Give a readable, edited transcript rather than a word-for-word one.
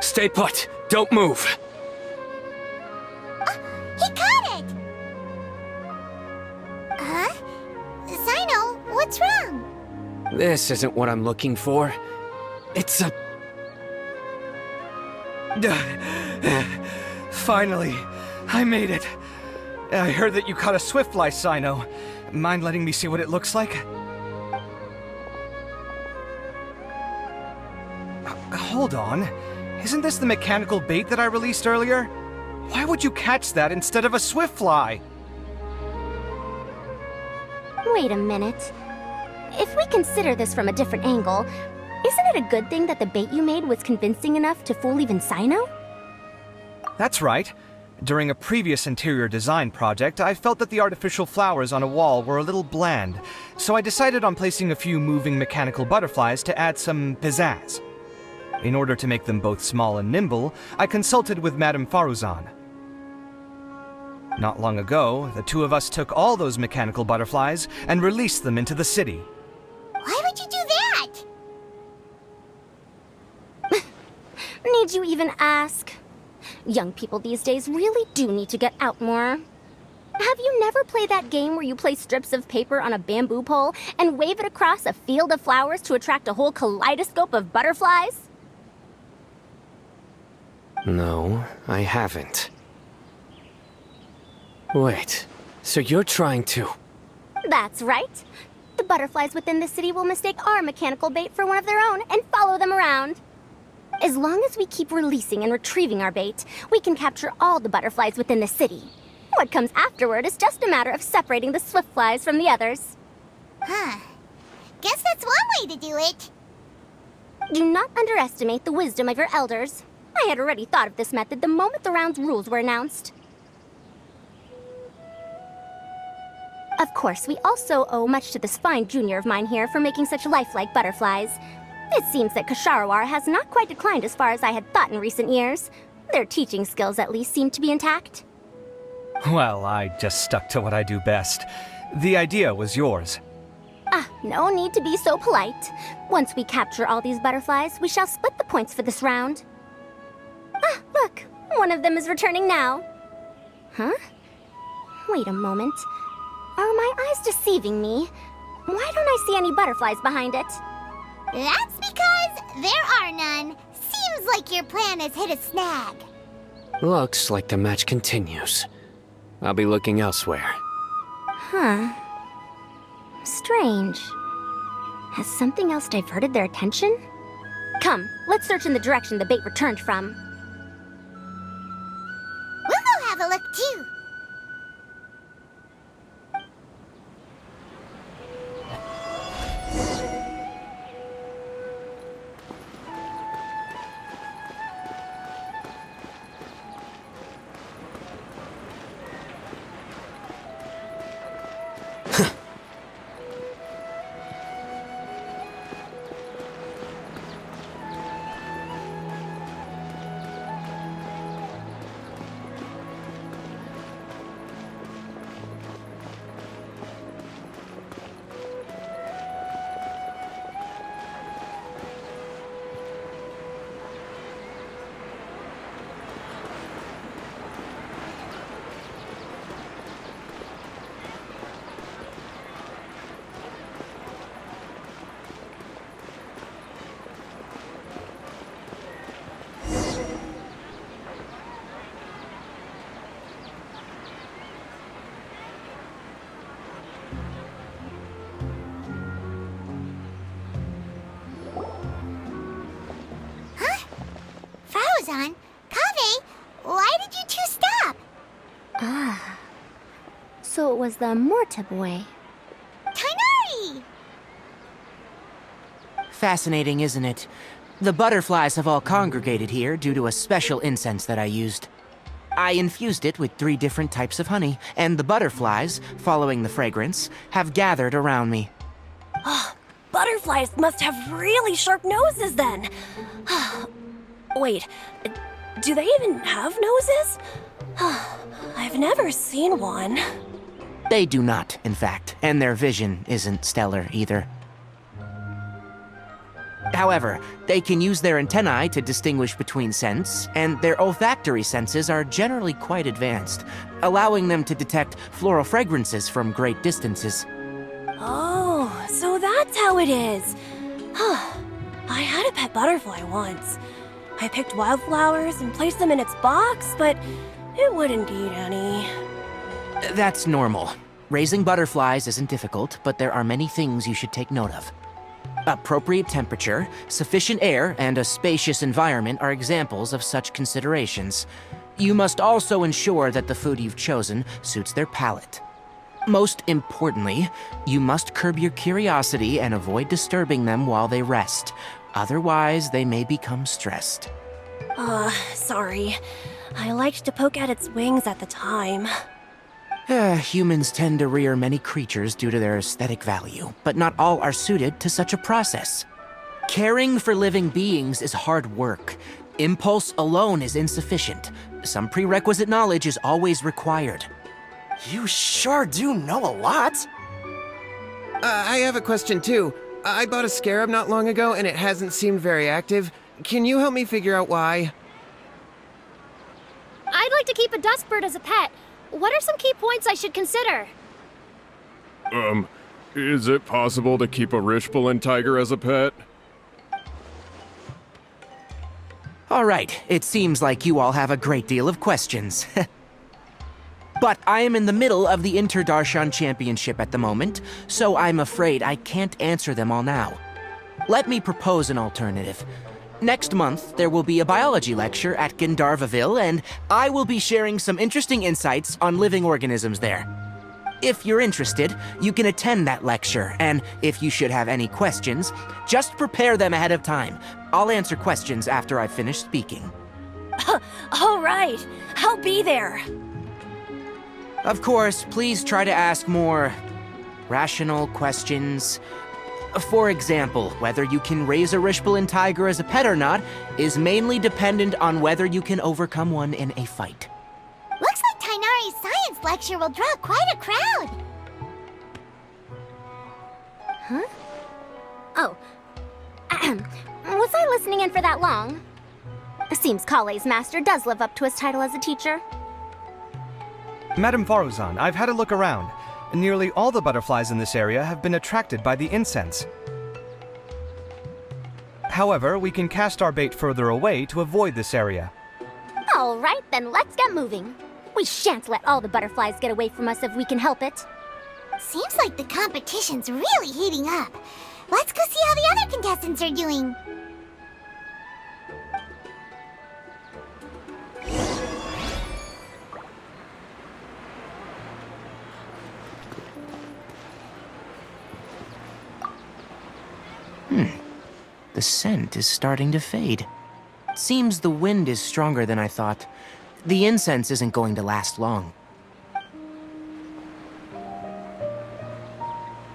Stay put. Don't move. He caught it! Huh? Sino, what's wrong? This isn't what I'm looking for. It's a... Finally, I made it. I heard that you caught a swiftfly, Sino. Mind letting me see what it looks like? Hold on. Isn't this the mechanical bait that I released earlier? Why would you catch that instead of a swiftfly? Wait a minute. If we consider this from a different angle, isn't it a good thing that the bait you made was convincing enough to fool even Sino? That's right. During a previous interior design project, I felt that the artificial flowers on a wall were a little bland, so I decided on placing a few moving mechanical butterflies to add some pizzazz. In order to make them both small and nimble, I consulted with Madame Faruzan. Not long ago, the two of us took all those mechanical butterflies and released them into the city. Why would you do that? Need you even ask? Young people these days really do need to get out more. Have you never played that game where you place strips of paper on a bamboo pole and wave it across a field of flowers to attract a whole kaleidoscope of butterflies? No, I haven't. Wait, so you're trying to... That's right. The butterflies within the city will mistake our mechanical bait for one of their own and follow them around. As long as we keep releasing and retrieving our bait, we can capture all the butterflies within the city. What comes afterward is just a matter of separating the swift flies from the others. Huh. Guess that's one way to do it. Do not underestimate the wisdom of your elders. I had already thought of this method the moment the round's rules were announced. Of course, we also owe much to this fine junior of mine here for making such lifelike butterflies. It seems that Kasharawar has not quite declined as far as I had thought in recent years. Their teaching skills at least seem to be intact. Well, I just stuck to what I do best. The idea was yours. No need to be so polite. Once we capture all these butterflies, we shall split the points for this round. Look, one of them is returning now. Huh? Wait a moment. Are my eyes deceiving me? Why don't I see any butterflies behind it? That's because there are none. Seems like your plan has hit a snag. Looks like the match continues. I'll be looking elsewhere. Huh. Strange. Has something else diverted their attention? Come, let's search in the direction the bait returned from. We'll go have a look too. Faruzan, Kaveh, why did you two stop? So it was the Morta boy. Kainari! Fascinating, isn't it? The butterflies have all congregated here due to a special incense that I used. I infused it with 3 different types of honey, and the butterflies, following the fragrance, have gathered around me. Butterflies must have really sharp noses then. Wait, do they even have noses? I've never seen one. They do not, in fact, and their vision isn't stellar either. However, they can use their antennae to distinguish between scents, and their olfactory senses are generally quite advanced, allowing them to detect floral fragrances from great distances. Oh, so that's how it is. I had a pet butterfly once. I picked wildflowers and placed them in its box, but it wouldn't eat any. That's normal. Raising butterflies isn't difficult, but there are many things you should take note of. Appropriate temperature, sufficient air, and a spacious environment are examples of such considerations. You must also ensure that the food you've chosen suits their palate. Most importantly, you must curb your curiosity and avoid disturbing them while they rest. Otherwise, they may become stressed. Sorry. I liked to poke at its wings at the time. Humans tend to rear many creatures due to their aesthetic value, but not all are suited to such a process. Caring for living beings is hard work. Impulse alone is insufficient. Some prerequisite knowledge is always required. You sure do know a lot. I have a question too. I bought a scarab not long ago and it hasn't seemed very active. Can you help me figure out why? I'd like to keep a dustbird as a pet. What are some key points I should consider? Is it possible to keep a Rishbalin tiger as a pet? All right, it seems like you all have a great deal of questions. But I am in the middle of the Inter-Darshan Championship at the moment, so I'm afraid I can't answer them all now. Let me propose an alternative. Next month, there will be a biology lecture at Gandharvaville, and I will be sharing some interesting insights on living organisms there. If you're interested, you can attend that lecture, and if you should have any questions, just prepare them ahead of time. I'll answer questions after I finish speaking. All right, I'll be there. Of course, please try to ask more rational questions. For example, whether you can raise a Rishbalin tiger as a pet or not is mainly dependent on whether you can overcome one in a fight. Looks like Tainari's science lecture will draw quite a crowd. Huh? Oh. Was I listening in for that long? Seems Kale's master does live up to his title as a teacher. Madame Faruzan, I've had a look around. Nearly all the butterflies in this area have been attracted by the incense. However, we can cast our bait further away to avoid this area. All right, then let's get moving. We shan't let all the butterflies get away from us if we can help it. Seems like the competition's really heating up. Let's go see how the other contestants are doing. The scent is starting to fade. Seems the wind is stronger than I thought. The incense isn't going to last long.